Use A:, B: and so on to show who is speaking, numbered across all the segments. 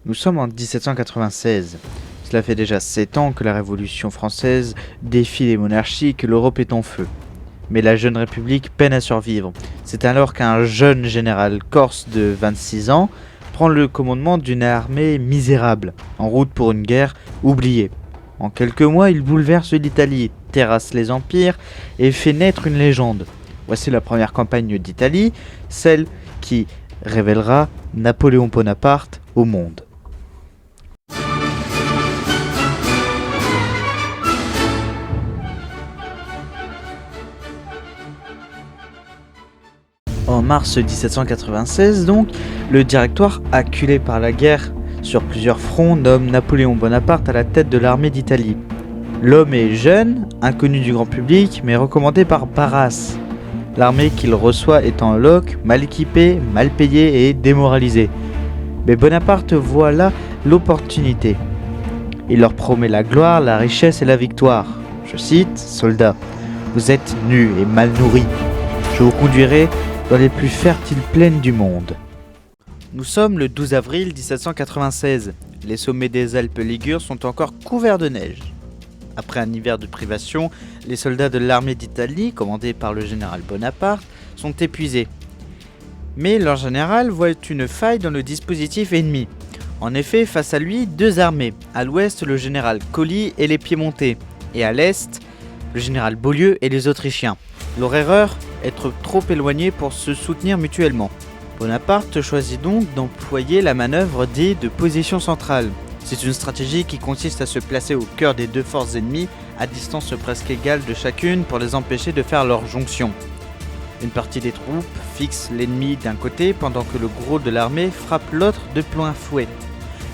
A: Nous sommes en 1796. Cela fait déjà 7 ans que la Révolution française défie les monarchies et que l'Europe est en feu. Mais la jeune République peine à survivre. C'est alors qu'un jeune général corse de 26 ans prend le commandement d'une armée misérable, en route pour une guerre oubliée. En quelques mois, il bouleverse l'Italie, terrasse les empires et fait naître une légende. Voici la première campagne d'Italie, celle qui révélera Napoléon Bonaparte au monde. En mars 1796 donc, le Directoire, acculé par la guerre sur plusieurs fronts, nomme Napoléon Bonaparte à la tête de l'armée d'Italie. L'homme est jeune, inconnu du grand public, mais recommandé par Barras. L'armée qu'il reçoit est en loques, mal équipée, mal payée et démoralisée. Mais Bonaparte voit là l'opportunité. Il leur promet la gloire, la richesse et la victoire. Je cite, « Soldats, vous êtes nus et mal nourris. Je vous conduirai dans les plus fertiles plaines du monde. » Nous sommes le 12 avril 1796. Les sommets des Alpes ligures sont encore couverts de neige. Après un hiver de privation, les soldats de l'armée d'Italie, commandés par le général Bonaparte, sont épuisés. Mais leur général voit une faille dans le dispositif ennemi. En effet, face à lui, deux armées. À l'ouest, le général Colli et les Piémontais. Et à l'est, le général Beaulieu et les Autrichiens. Leur erreur, être trop éloignés pour se soutenir mutuellement. Bonaparte choisit donc d'employer la manœuvre dite de position centrale. C'est une stratégie qui consiste à se placer au cœur des deux forces ennemies, à distance presque égale de chacune pour les empêcher de faire leur jonction. Une partie des troupes fixe l'ennemi d'un côté pendant que le gros de l'armée frappe l'autre de plein fouet.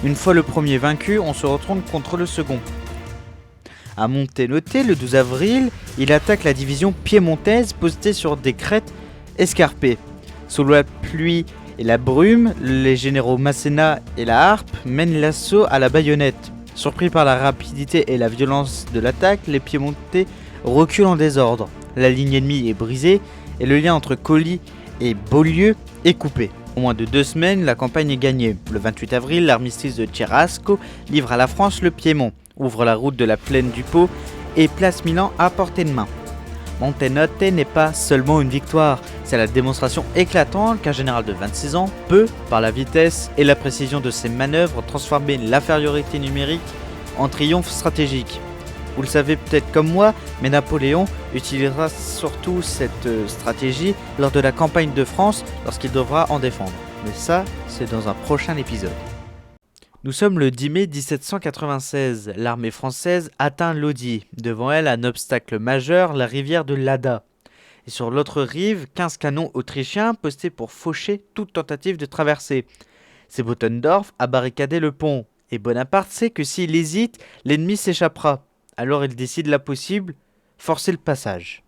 A: Une fois le premier vaincu, on se retourne contre le second. À Montenotte, le 12 avril, il attaque la division piémontaise postée sur des crêtes escarpées. Sous la pluie et la brume, les généraux Masséna et la Harpe mènent l'assaut à la baïonnette. Surpris par la rapidité et la violence de l'attaque, les Piémontais reculent en désordre. La ligne ennemie est brisée et le lien entre Colli et Beaulieu est coupé. En moins de 2 semaines, la campagne est gagnée. Le 28 avril, l'armistice de Cherasco livre à la France le Piémont, ouvre la route de la plaine du Pô et place Milan à portée de main. Montenotte n'est pas seulement une victoire, c'est la démonstration éclatante qu'un général de 26 ans peut, par la vitesse et la précision de ses manœuvres, transformer l'infériorité numérique en triomphe stratégique. Vous le savez peut-être comme moi, mais Napoléon utilisera surtout cette stratégie lors de la campagne de France lorsqu'il devra en défendre. Mais ça, c'est dans un prochain épisode. Nous sommes le 10 mai 1796. L'armée française atteint Lodi. Devant elle, un obstacle majeur, la rivière de l'Adda. Et sur l'autre rive, 15 canons autrichiens postés pour faucher toute tentative de traversée. C'est Bottendorf a barricadé le pont. Et Bonaparte sait que s'il hésite, l'ennemi s'échappera. Alors il décide là possible, forcer le passage.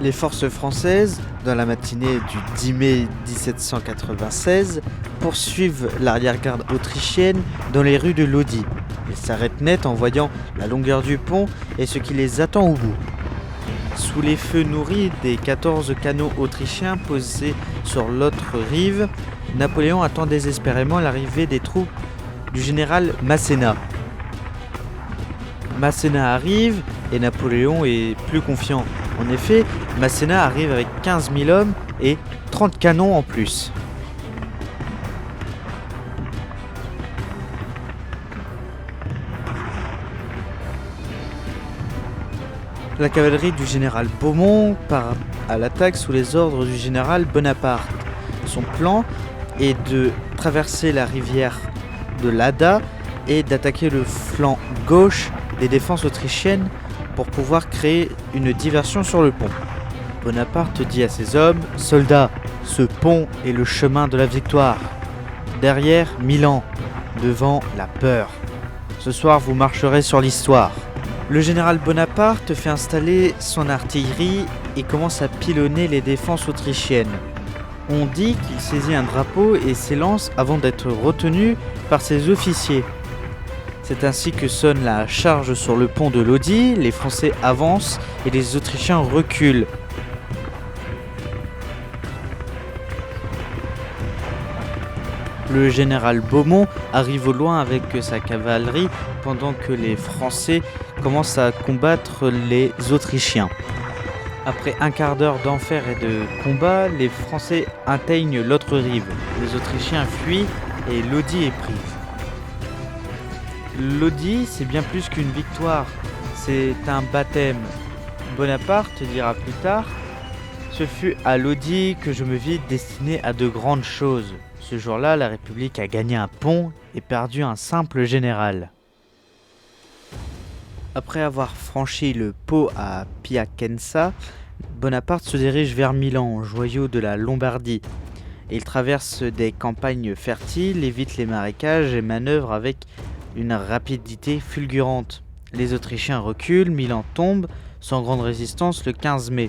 A: Les forces françaises, dans la matinée du 10 mai 1796, poursuivent l'arrière-garde autrichienne dans les rues de Lodi. Ils s'arrêtent net en voyant la longueur du pont et ce qui les attend au bout. Sous les feux nourris des 14 canons autrichiens posés sur l'autre rive, Napoléon attend désespérément l'arrivée des troupes du général Masséna. Masséna arrive et Napoléon est plus confiant. En effet, Masséna arrive avec 15 000 hommes et 30 canons en plus. La cavalerie du général Beaumont part à l'attaque sous les ordres du général Bonaparte. Son plan est de traverser la rivière de l'Adda et d'attaquer le flanc gauche des défenses autrichiennes pour pouvoir créer une diversion sur le pont. Bonaparte dit à ses hommes « Soldats, ce pont est le chemin de la victoire. Derrière, Milan. Devant, la peur. Ce soir, vous marcherez sur l'histoire. » Le général Bonaparte fait installer son artillerie et commence à pilonner les défenses autrichiennes. On dit qu'il saisit un drapeau et s'élance avant d'être retenu par ses officiers. C'est ainsi que sonne la charge sur le pont de Lodi, les Français avancent et les Autrichiens reculent. Le général Beaumont arrive au loin avec sa cavalerie pendant que les Français commencent à combattre les Autrichiens. Après un quart d'heure d'enfer et de combat, les Français atteignent l'autre rive. Les Autrichiens fuient et Lodi est prise. Lodi, c'est bien plus qu'une victoire, c'est un baptême. Bonaparte dira plus tard « Ce fut à Lodi que je me vis destiné à de grandes choses. Ce jour-là, la République a gagné un pont et perdu un simple général. » Après avoir franchi le Pô à Piacenza, Bonaparte se dirige vers Milan, joyau de la Lombardie. Il traverse des campagnes fertiles, évite les marécages et manœuvre avec une rapidité fulgurante. Les Autrichiens reculent, Milan tombe, sans grande résistance le 15 mai.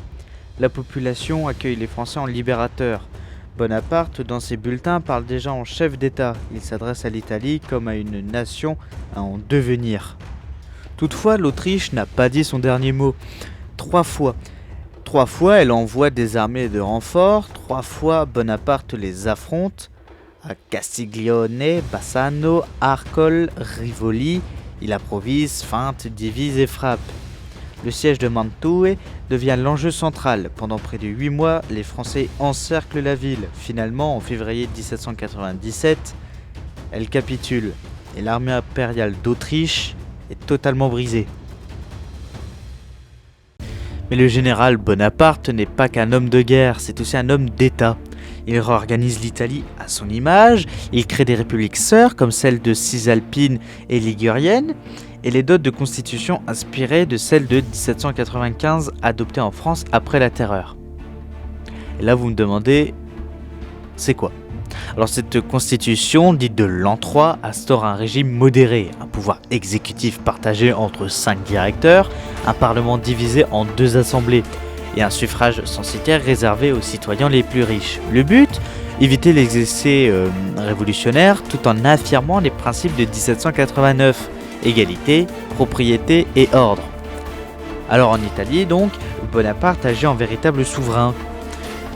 A: La population accueille les Français en libérateurs. Bonaparte, dans ses bulletins, parle déjà en chef d'État. Il s'adresse à l'Italie comme à une nation en devenir. Toutefois, l'Autriche n'a pas dit son dernier mot. Trois fois, elle envoie des armées de renfort. 3 fois, Bonaparte les affronte. À Castiglione, Bassano, Arcole, Rivoli, il improvise, feinte, divise et frappe. Le siège de Mantoue devient l'enjeu central. Pendant près de 8 mois, les Français encerclent la ville. Finalement, en février 1797, elle capitule et l'armée impériale d'Autriche est totalement brisée. Mais le général Bonaparte n'est pas qu'un homme de guerre, c'est aussi un homme d'État. Il réorganise l'Italie à son image, il crée des républiques sœurs comme celle de Cisalpine et Ligurienne, et les dote de constitution inspirées de celle de 1795 adoptée en France après la Terreur. Et là vous me demandez, c'est quoi ? Alors cette constitution, dite de l'an 3, instaure un régime modéré, un pouvoir exécutif partagé entre 5 directeurs, un parlement divisé en 2 assemblées, et un suffrage censitaire réservé aux citoyens les plus riches. Le but ? Éviter les excès révolutionnaires tout en affirmant les principes de 1789, égalité, propriété et ordre. Alors en Italie donc, Bonaparte agit en véritable souverain.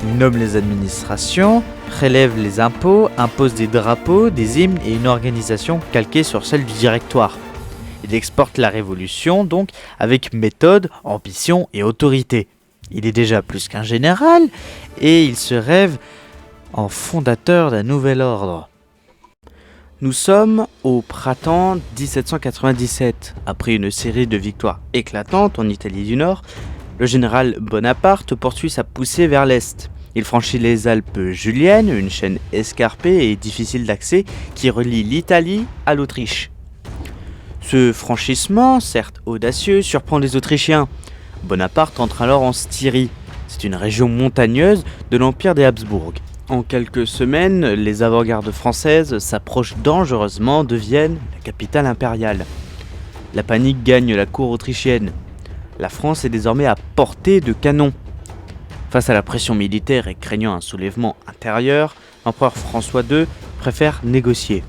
A: Il nomme les administrations, prélève les impôts, impose des drapeaux, des hymnes et une organisation calquée sur celle du directoire. Il exporte la révolution donc avec méthode, ambition et autorité. Il est déjà plus qu'un général et il se rêve en fondateur d'un nouvel ordre. Nous sommes au printemps 1797. Après une série de victoires éclatantes en Italie du Nord, le général Bonaparte poursuit sa poussée vers l'Est. Il franchit les Alpes Juliennes, une chaîne escarpée et difficile d'accès qui relie l'Italie à l'Autriche. Ce franchissement, certes audacieux, surprend les Autrichiens. Bonaparte entre alors en Styrie. C'est une région montagneuse de l'Empire des Habsbourg. En quelques semaines, les avant-gardes françaises s'approchent dangereusement de Vienne, la capitale impériale. La panique gagne la cour autrichienne. La France est désormais à portée de canon. Face à la pression militaire et craignant un soulèvement intérieur, l'empereur François II préfère négocier.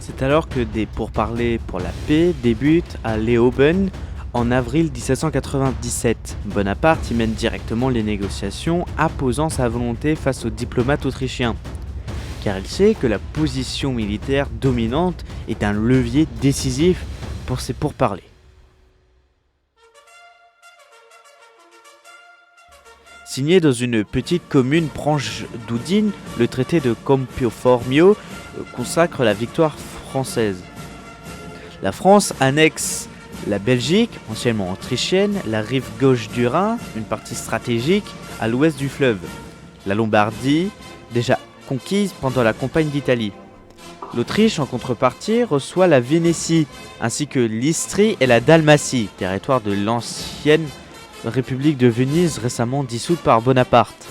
A: C'est alors que des pourparlers pour la paix débutent à Leoben en avril 1797. Bonaparte y mène directement les négociations, imposant sa volonté face aux diplomates autrichiens, car il sait que la position militaire dominante est un levier décisif pour ces pourparlers. Signé dans une petite commune proche d'Udine, le traité de Campio-Formio consacre la victoire française. La France annexe la Belgique, anciennement autrichienne, la rive gauche du Rhin, une partie stratégique à l'ouest du fleuve, la Lombardie, déjà conquise pendant la campagne d'Italie. L'Autriche, en contrepartie, reçoit la Vénétie, ainsi que l'Istrie et la Dalmatie, territoire de l'ancienne République de Venise récemment dissoute par Bonaparte.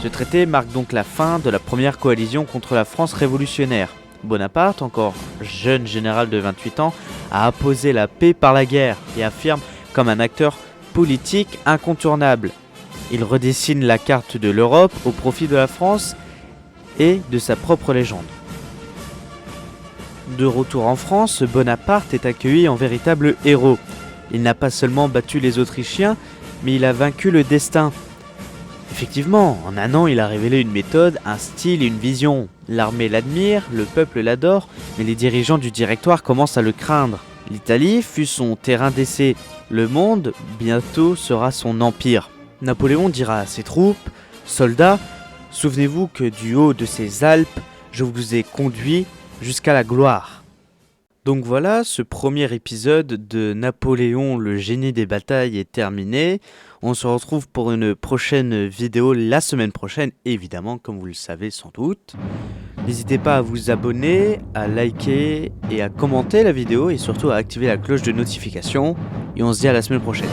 A: Ce traité marque donc la fin de la première coalition contre la France révolutionnaire. Bonaparte, encore jeune général de 28 ans, a imposé la paix par la guerre et affirme comme un acteur politique incontournable. Il redessine la carte de l'Europe au profit de la France et de sa propre légende. De retour en France, Bonaparte est accueilli en véritable héros. Il n'a pas seulement battu les Autrichiens, mais il a vaincu le destin. Effectivement, en un an, il a révélé une méthode, un style et une vision. L'armée l'admire, le peuple l'adore, mais les dirigeants du Directoire commencent à le craindre. L'Italie fut son terrain d'essai. Le monde, bientôt, sera son empire. Napoléon dira à ses troupes, soldats, souvenez-vous que du haut de ces Alpes, je vous ai conduit jusqu'à la gloire. Donc voilà, ce premier épisode de Napoléon, le génie des batailles est terminé. On se retrouve pour une prochaine vidéo la semaine prochaine, évidemment, comme vous le savez sans doute. N'hésitez pas à vous abonner, à liker et à commenter la vidéo et surtout à activer la cloche de notification. Et on se dit à la semaine prochaine.